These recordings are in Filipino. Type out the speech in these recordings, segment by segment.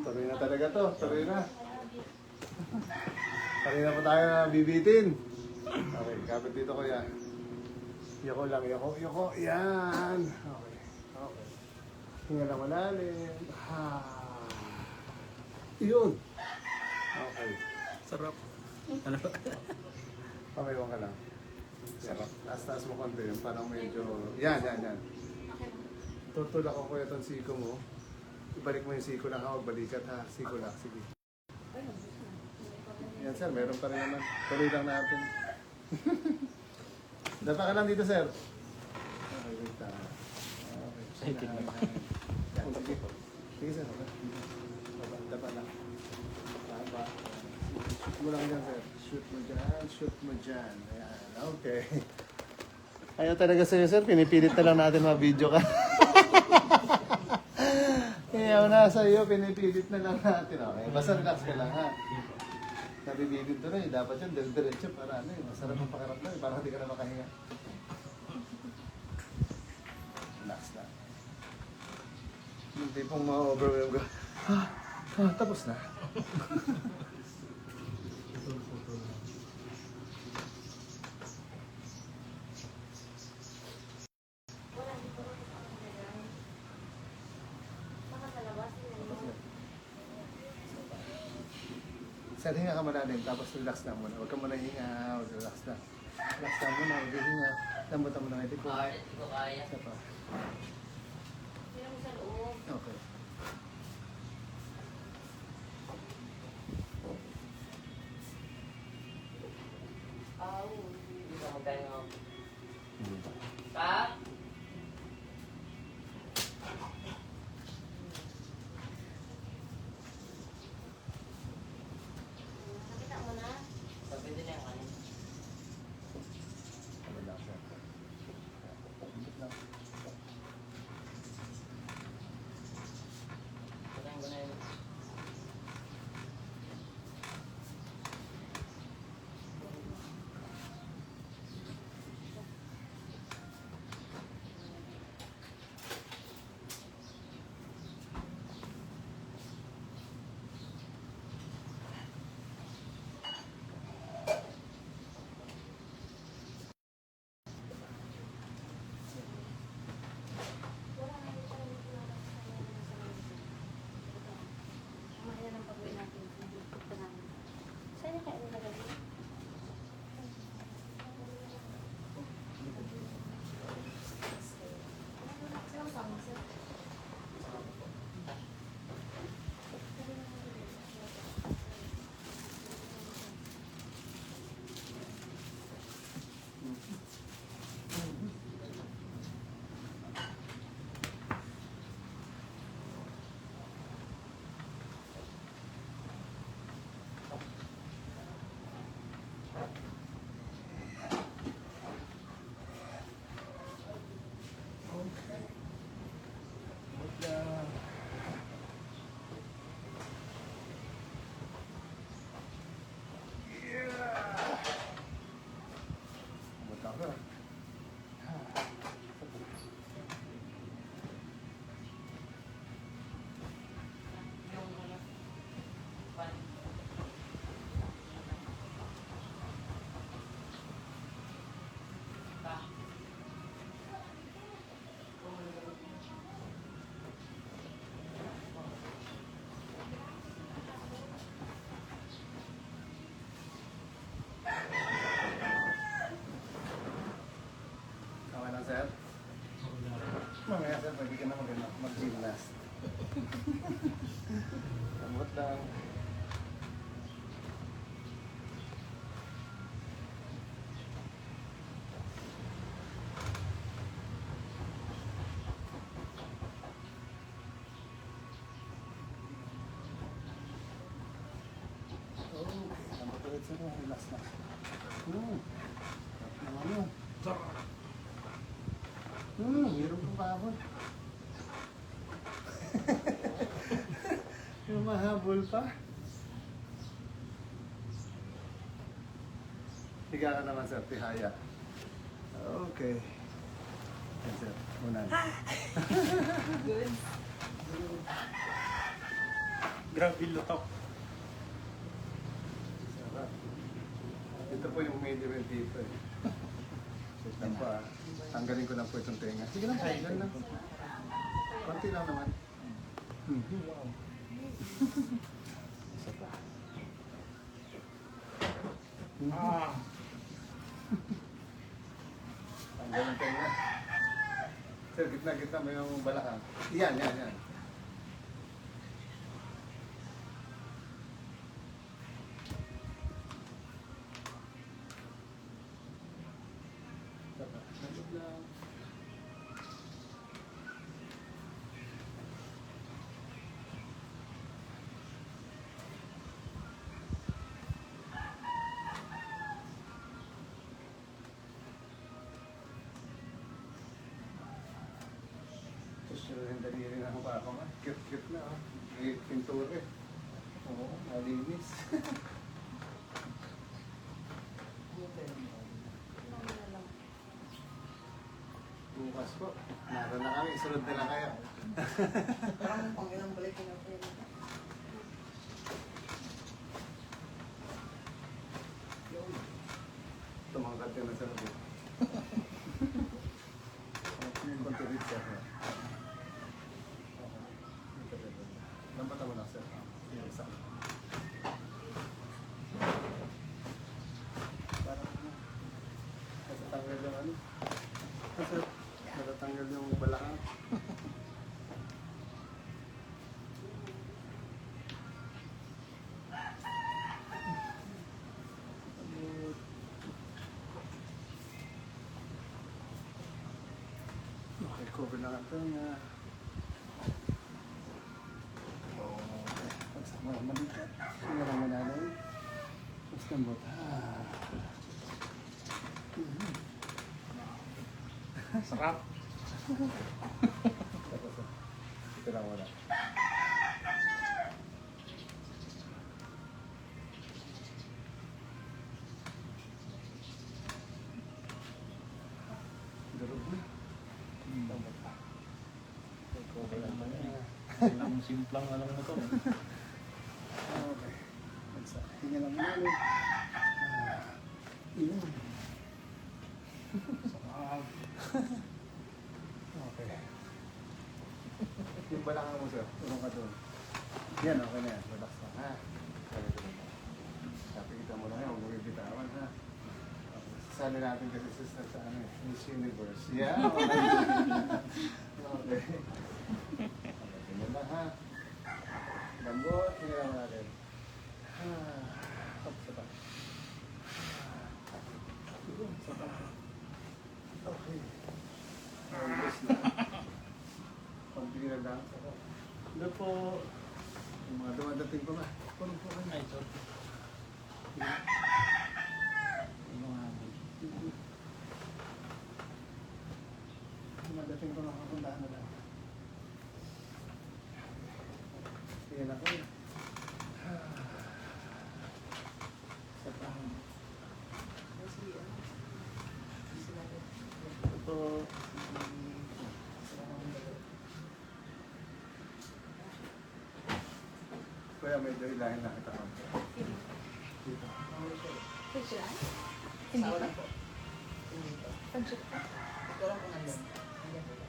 Tuloy na talaga to. Tuloy na. Tuloy na po tayo na bibitin. Okay, kapit dito kuya. Yoko lang, yoko. Yan. Okay. Okay. Hinga lang malalim. Yun. Okay. Sarap. Ano ba? Pamaiwan ka lang. Sarap. Taas mo konti yun. Parang medyo... Yan. Tutulak ko kuya itong siko mo. Ibalik mo yung siko lang ha. Balikat ha. Siko lang. Sige. Yan sir. Meron pa rin naman. Tuloy lang natin. Dapa ka lang dito sir. Okay, wait lang. Okay. Excited na ba? Yan, sige. Sige sir. Dapa lang. Dapa. Shoot mo lang dyan sir. Shoot mo dyan. Ayan. Okay. Ayaw talaga sa'yo sir. Pinipilit na lang natin ma-video ka. Ayaw na sa'yo. Pinipilit na lang natin. Okay. Basta relax ka lang ha. Nabibigil to na eh. Dapat yun, diretso para ano eh. Masarap ang pakiramdam eh. Para hindi ka na makahinga. Relax lang. Hindi pong ma-overwhelm ka. Tapos na. Sir, hinga ka malalim, tapos relax lang muna. Huwag ka muna hinga, relax lang. Relax lang muna, huwag ka hinga. Lambutan mo lang ito po. Hindi ko kaya. Isa pa. Sino mo sa loob? Okay. Hindi ka magkano. Pa? Nakita mo na? Sabi din yung kanin. Relax lang. Relax lang. Patayin ko na yun. Saan kaya nilagay? Okay lang, sir? Mamaya, sir, pwede ka na mag-gymnast. Lambot lang. Okay, lambot ulit, sir. Relax na. Naman yun. Meron pa habol. Yung mahabol pa. Higa ka naman sir, tihaya. Okay. Yan sir, unan. Good. Grabe lutok. Sarap. Ito po yung medyo dito eh. Wait lang po ah. Tanggalin ko lang po itong tenga. Sige lang, tanggal lang. Konti lang naman. Isa pa. Ah. Tanggal ang tenga. Sir, gitna mo yung balakang. Yan. Tanggal lang. Yung daliri na ako pa ako nga. Cute na ah. May pintura eh. Oo, malinis. Bukas po. Naroon na kami. Sunod na lang kayo. Parang pang ilang balik na po yun. Tumangkat ka na sa loob. Yung konturit siya. Lambatan mo lang sir. Yung isa. Parang natatanggal yung ano. Kasi natatanggal yung balakang. Okay, cover na ito nga. Okay, pagsama malikat. Sige lang manalay. Tapos lambot. Sarap. Tapos ito lang wala. Durog na. Lambot pa. Cover naman yan. Ang simplang alam mo to. Okay. Hinga lang namin. Yun. Sarap. Okay. Yung balakang mo sir, tulong ka doon. Yan, okay na yan. Relax lang ha. Sabi kita mo lang yan, huwag mo bibitawan ha. Okay. Sasali natin kasi sister sa ano eh, Miss Universe. Yeah, okay. Tingnan lang ha. Lambot, tingnan lang natin. Up sa ba? Sa ba? Okay. Ayos na. Pagbilang lang ako. Ano po? Yung mga dumadating pa ba? Puno po kayo. Ay, sorry. Dumadating pa makapuntahan na lang. Tingnan ako. Sa pahang. Ito. Kaya medyo ilahin na kita. Dito. Picture? Hindi pa? Picture pa? Ito lang kung nandun. Nandiyan po lang.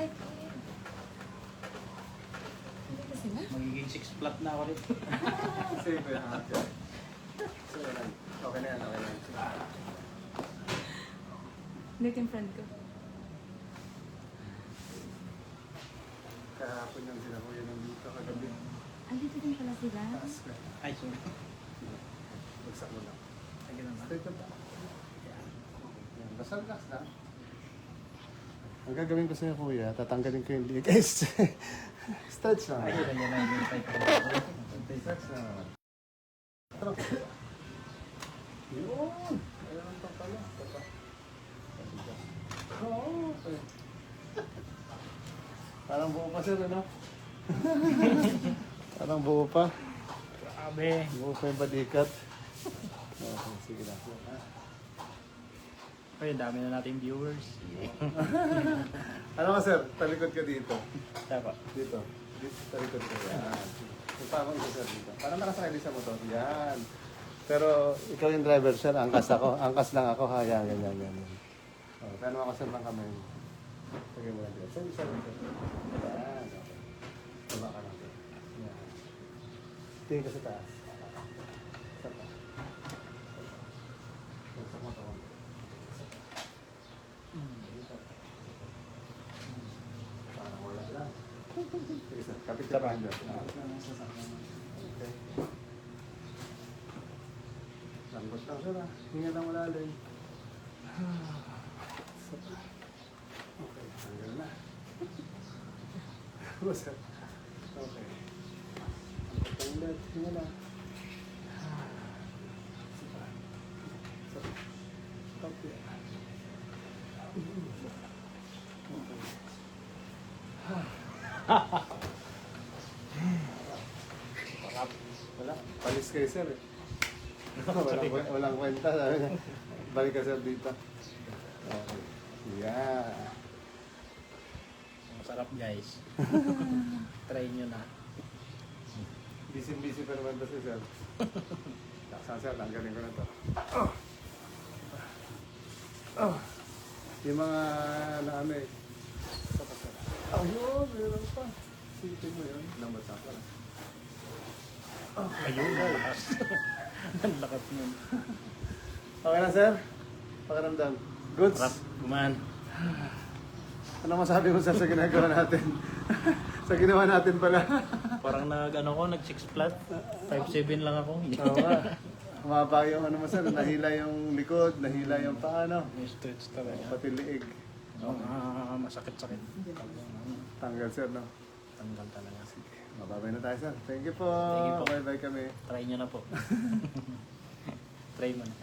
Ay, hindi kasi na. Magiging 6 flat na ako rito. Save it. So, okay na yan, okay na yan. Dito yung friend ko. Kahapon yung sila kuya nang dito kagabi. Andito din pala sila. Taas ka. Ay, sorry. Bagsak mo lang. Ay, ganun ba? Straight up. Yan, basta relax lang. Ang gagawin ko sa'yo kuya, tatanggalin ko yung leg. Stretch lang. Ay, yun na yung type ko. Stretch lang naman. Yun! Ayun ang pala. Oo, okay. Parang buo pa sir, ano? Parang buo pa. Grabe. Buo pa yung balikat. Okay, sige lang. Ay, dami na nating viewers. Ano ka sir? Talikod ka dito. Tapa. Dito. Dito, talikod ka. Yan. Ipamang ko sir dito. Para nakasakay din sa motor. Yan. Pero ikaw yung driver sir, angkas ako. Angkas lang ako ha. Yan, ganyan, ganyan. Oh, pero ako sir ng kamay mo. Lagay mo lang dito. Sir, isa lang sir. Yan. Okay. Tama ka lang sir. Yan. Tingin ka sa taas. Sa taas. Sa motor. Parang wala lang. Sige sir, kapit ka pa dyan. Okay. Lambot lang sir ah. Hinga lang malalim. Okay, hanggang na. Ano sir? Okay. Ang ulit, hinga lang. Okay. Wala. Palis kayo sir eh. walang kwenta. Sabi niya. Balik ka sir dito. Okay. Yeah. Masarap guys. Try nyo na. Busy pa naman to si sir. Laksan sir, tanggalin ko na to. Yung mga na ano eh. Ito pa sir. Ayun, meron pa. Sipin mo yun. Lambat sa ka. Ayun, lakas. Ang lakas nun. Okay na sir? Pakiramdam. Goods? Sarap, gumaan. Ano masabi mo sir sa ginagawa natin? Sa ginawa natin pala. Parang nag 6 flat. 5'7" lang ako. Oo nga. Humaba yung ano mo sir, nahila yung likod, nahila yung paa, no? May stretch talaga. Pati liig. Masakit-sakit. Tanggal sir, no? Tanggal talaga. Mababay na tayo sir. Thank you po. Thank you po. Bye-bye kami. Try nyo na po. Try mo na.